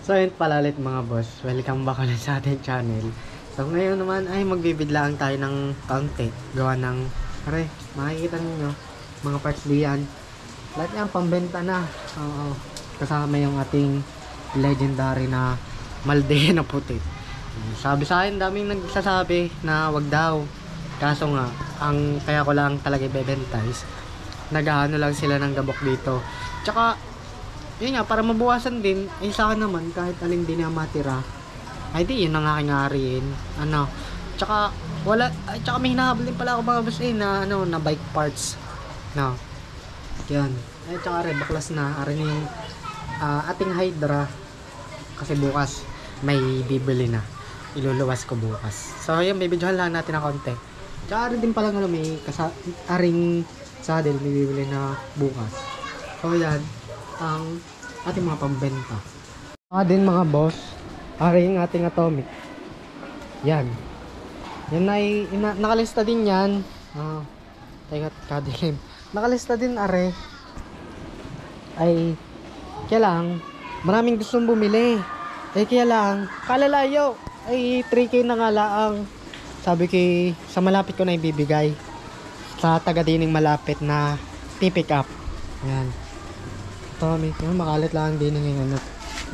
So yun pala ulit mga boss, welcome back ulit sa ating channel. So ngayon naman ay magbibidlaan tayo ng kaunti. Gawa ng, makikita ninyo, mga parts diyan. Lahat yan, pambenta na. Kasama yung ating legendary na Malde na puti. Sabi sa akin, daming nagsasabi na wag daw. Kaso nga, ang kaya ko lang talaga ibebenta is nag-ano lang sila ng gabok dito. Tsaka yun nga, para mabawasan din, sa akin naman, kahit alin din na matira, ay di, yun ang aking ariin. Tsaka, tsaka may hinahabol din pala ako mga boss na, na bike parts. Yan. Tsaka baklas na, arin yung ating Hydra. Kasi bukas, may bibili na. Iluluwas ko bukas. So, yun, may videohan lang natin ng konti. Tsaka arin din pala may aring saddle, may bibili na bukas. So, yan. Ang ating mga pambenta. Din mga boss, yung ating Atomic. Yan ay nakalista din yan. Teka, kadilim. Nakalista din are. Ay kaya lang maraming gustong bumili. Kaya lang kalalayo ay 3K na nga lang. Sabi ko sa malapit ko na ibibigay sa taga dining malapit na pick up. Yan. Atomic, makalit lang din ngayon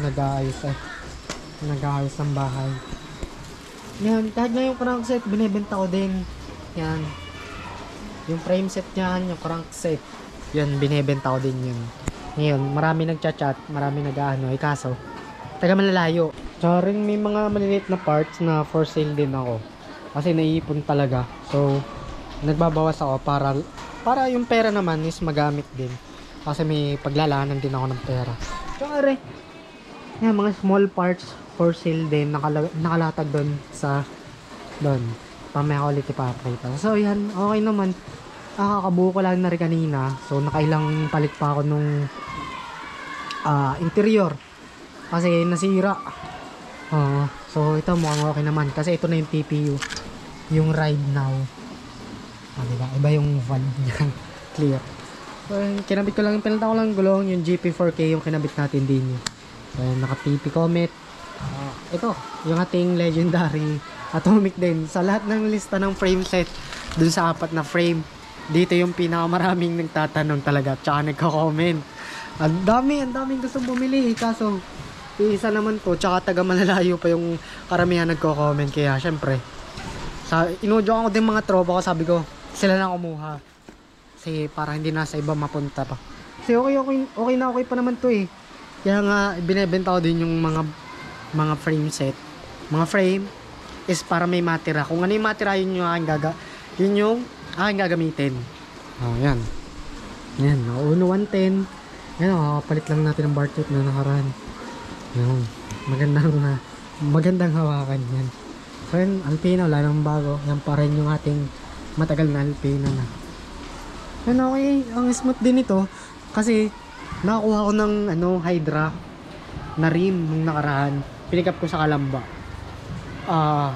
nag-aayos ng bahay. Yan, kahit na yung crankset binibenta ko din. Yan, yung frame set niyan, yung crankset, yan binibenta ko din yun. Ngayon, marami nagchat-chat, marami nag-ano, kaso taga malalayo. So rin may mga maliliit na parts na for sale din ako kasi naiipon talaga. So nagbabawas ako para yung pera naman is magamit din. Kasi may paglalaanan din ako ng pera. Tsaka yan, mga small parts for sale din. Nakalatag doon sa pamaya ko ulit ipapakita. So yan, okay naman. Kakabuo ko lang na rin kanina. So nakailang palit pa ako nung interior. Kasi nasira. So ito mukhang okay naman. Kasi ito na yung TPU. Yung ride now. Diba? Iba yung valve niya. Clear. So, kinabit ko lang, pinalta ko lang gulong, yung GP4K yung kinabit natin din. So, naka-PP Comet. Ito, yung ating legendary Atomic din. Sa lahat ng lista ng frame set, dun sa 4 na frame, dito yung pinakamaraming nagtatanong talaga, tsaka nagko-comment. Ang daming gustong bumili, kaso isa naman to, tsaka taga malalayo pa yung karamihan nagko-comment. Kaya, syempre, inudyo ko din mga tropa ko, sabi ko, sila na kumuha. Kasi para hindi na sa iba mapunta pa. Kasi okay pa naman to Kaya nga binebenta ko din yung mga frame set. Mga frame is para may matira. Kung ano yung matira, yun yung aking gagamitin. Yan. Yan, Uno 110. Yan, palit lang natin ng bar tip na nakaraan. Yan. Magandang hawakan yan. So yan, Alpina, wala nang bago. Yan pa rin yung ating matagal na Alpina na. Yan, okay, ang smooth din ito kasi nakakuha ko ng Hydra na rim nung nakaraan. Pick up ko sa Kalamba.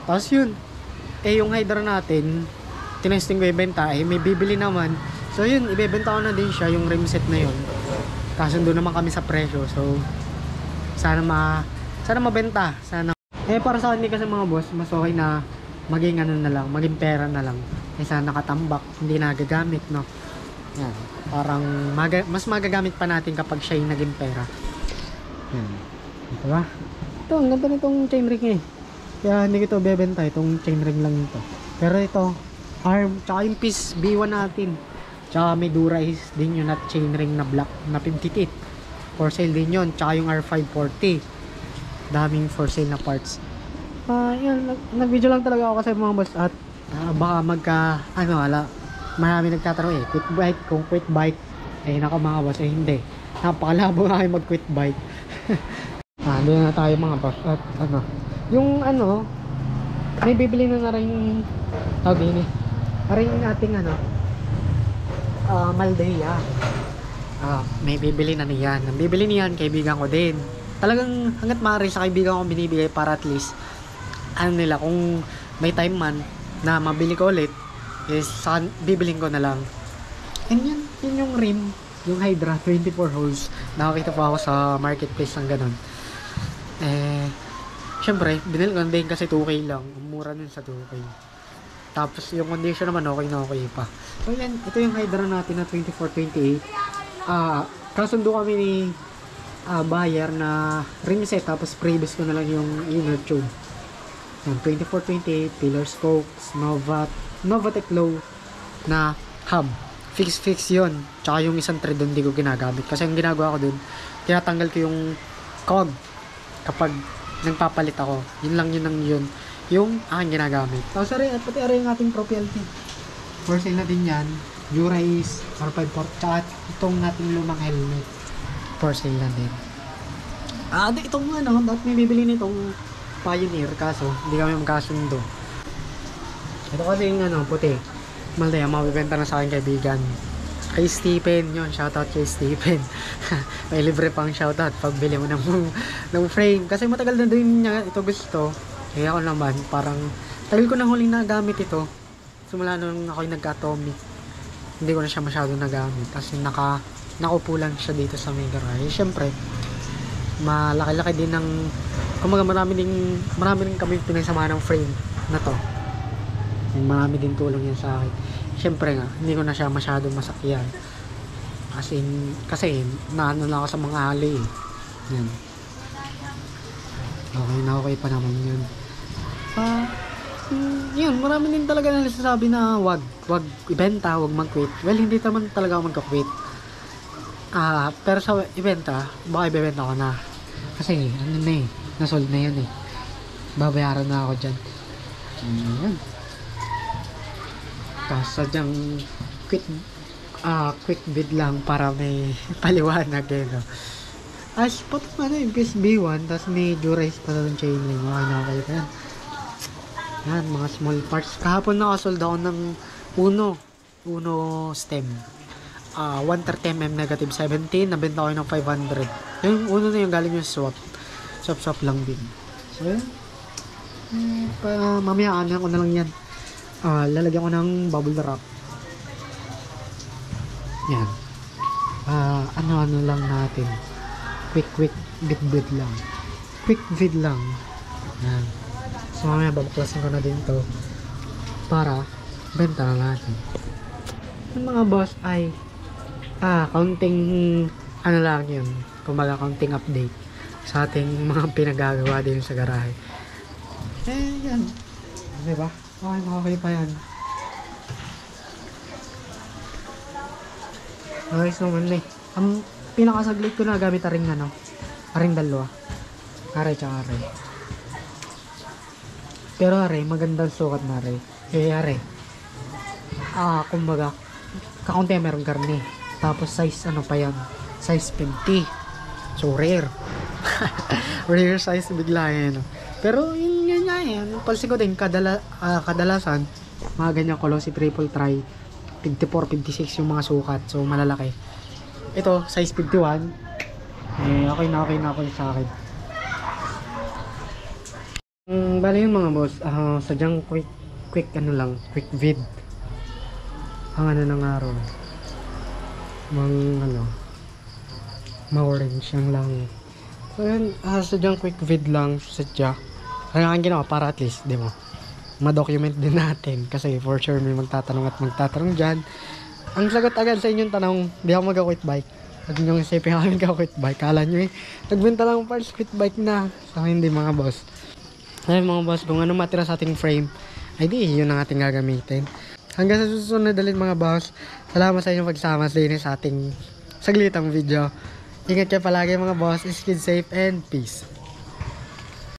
Tapos yun, yung Hydra natin tinesting ko ibenta, may bibili naman. So yun, ibebenta ko na din siya yung rim set na yun. Kasundo naman kami sa presyo. So sana mabenta. Para sa akin kasi mga boss, mas okay na maging maging pera na lang kaysa nakatambak, hindi nagagamit, no? Yan, parang mas magagamit pa natin kapag siya yung naging pera. Yan. Ito ba? Ito, ang ganda nitong chainring Kaya hindi ko ito bebenta, itong chainring lang ito. Pero ito, arm, tsaka yung piece B1 natin. Tsaka may Dura-Ace din yun at chainring na black na 58. For sale din yun. Tsaka yung R540. Daming for sale na parts. Yan, nag-video lang talaga ako kasi mga boss at baka marami nagtatanong quit bike, kung quit bike naka mga boss, hindi, napakalabo nga kayo mag quit bike. Doon na tayo mga boss at yung may bibili na rin tawag din rin ating Maldea. May bibili na niyan. Ang bibili niyan kaibigan ko din, talagang hanggat maaari sa kaibigan ko binibigay para at least nila kung may time man na mabili ko ulit is bibiling ko na lang. And yun yung rim, yung Hydra 24 holes. Nakakita po ako sa marketplace ng ganun. Syempre, binili ko din kasi 2K lang. Ang mura nun sa 2K. Tapos yung condition naman okay na okay pa. So yan, ito yung Hydra natin na 2428. Kasundo kami ni buyer na ring set, tapos previous ko na lang yung inner tube. Yan, 2428, pillar spokes, Novatec low na hub. Fix yon. Tsaka yung isang thread doon hindi ko ginagamit. Kasi ang ginagawa ko doon, tinatanggal ko yung cog kapag nagpapalit ako. Yun yung aking ginagamit. Tapos at pati yung ating propel kit. For sale na din yan. Dura-Ace R54. Tsaka itong ating lumang helmet. For sale na din. Itong dapat may bibili nitong Pioneer. Kaso, hindi kami magkasundo. Ito kasi yung puti. Malaya, mabibenta na sa aking kaibigan. Kay Stephen, yun. Shoutout kay Stephen. May libre pang shoutout pagbili mo ng frame. Kasi matagal na din niya ito gusto. Kaya ako naman, parang tagal ko nang huling nagamit ito. Simula nung ako'y nagka-atomic, hindi ko na siya masyadong nagamit. Kasi nakaupo lang siya dito sa may garage. Siyempre, malaki-laki din ng, kumaga marami din kami pinagsamahan ng frame na to. Marami din tulong yan sa akin. Siyempre nga, hindi ko na siya masyadong masakyan. Kasi naano na ako sa mga alley. Yan. Okay pa naman yun. Yun, marami din talaga na nagsasabi na wag ibenta, wag mag-quit. Well, hindi naman talaga ako mag-quit. Pero sa ibenta, baka ibebenta ko na. Kasi, nasold na yan babayaran na ako dyan. Ayan. Tapos sadyang quick bid lang para may paliwanag spot yung PSB1, tapos may Dura-Ace pa doon chain link. Okay pa yan. Yan, mga small parts. Kahapon nakasold ako ng Uno stem. 130mm negative 17. Nabenta ko ng 500. Yung Uno na yung galing yung swap lang din. So yan. Mamaya ko na lang yan. Lalagyan ko ng bubble wrap. Yan. Ano lang natin. Quick bit lang. Quick vid lang. Yan. So mamaya babaklasin ko na din to para benta na natin. Yung mga boss ay counting lang yun. Kumbaga counting update sa ating mga pinagagawa din sa garahe. Yan. Diba? Okay pa yan. Ayos naman ang pinakasaglit ko na gamit aring dalawa. Aray tsaka aray. Pero aray, magandang sukat na aray. Aray. Kumbaga, kakunti meron karne. Tapos size pa yan? Size 50. So rare. Rare size bigla yan. Pero yun nga yan. Palsin ko din, kadalasan, mga ganyan Colossy triple try. 54, 56 yung mga sukat. So malalaki. Ito, size 51. Okay na ako sa akin. Bali yung mga boss, sadyang quick vid. Ang ng araw. Ma-orange yung lang. So yun, sadyang quick vid lang, sadya. Ang aking ginawa para at least, di mo, ma-document din natin. Kasi for sure may magtatanong dyan. Ang sagot agad sa inyong tanong, di ako mag-quit bike. At yung isipin ako mag-quit bike. Kala nyo nagbenta lang parts, quit bike na. So hindi mga boss. Ayun mga boss, kung ano matira sa ating frame, ay di, yun ang ating gagamitin. Hanggang sa susunod ulit mga boss. Salamat sa inyong pagsama sa ating saglitang video. Ingat kayo palagi mga boss. Stay safe and peace.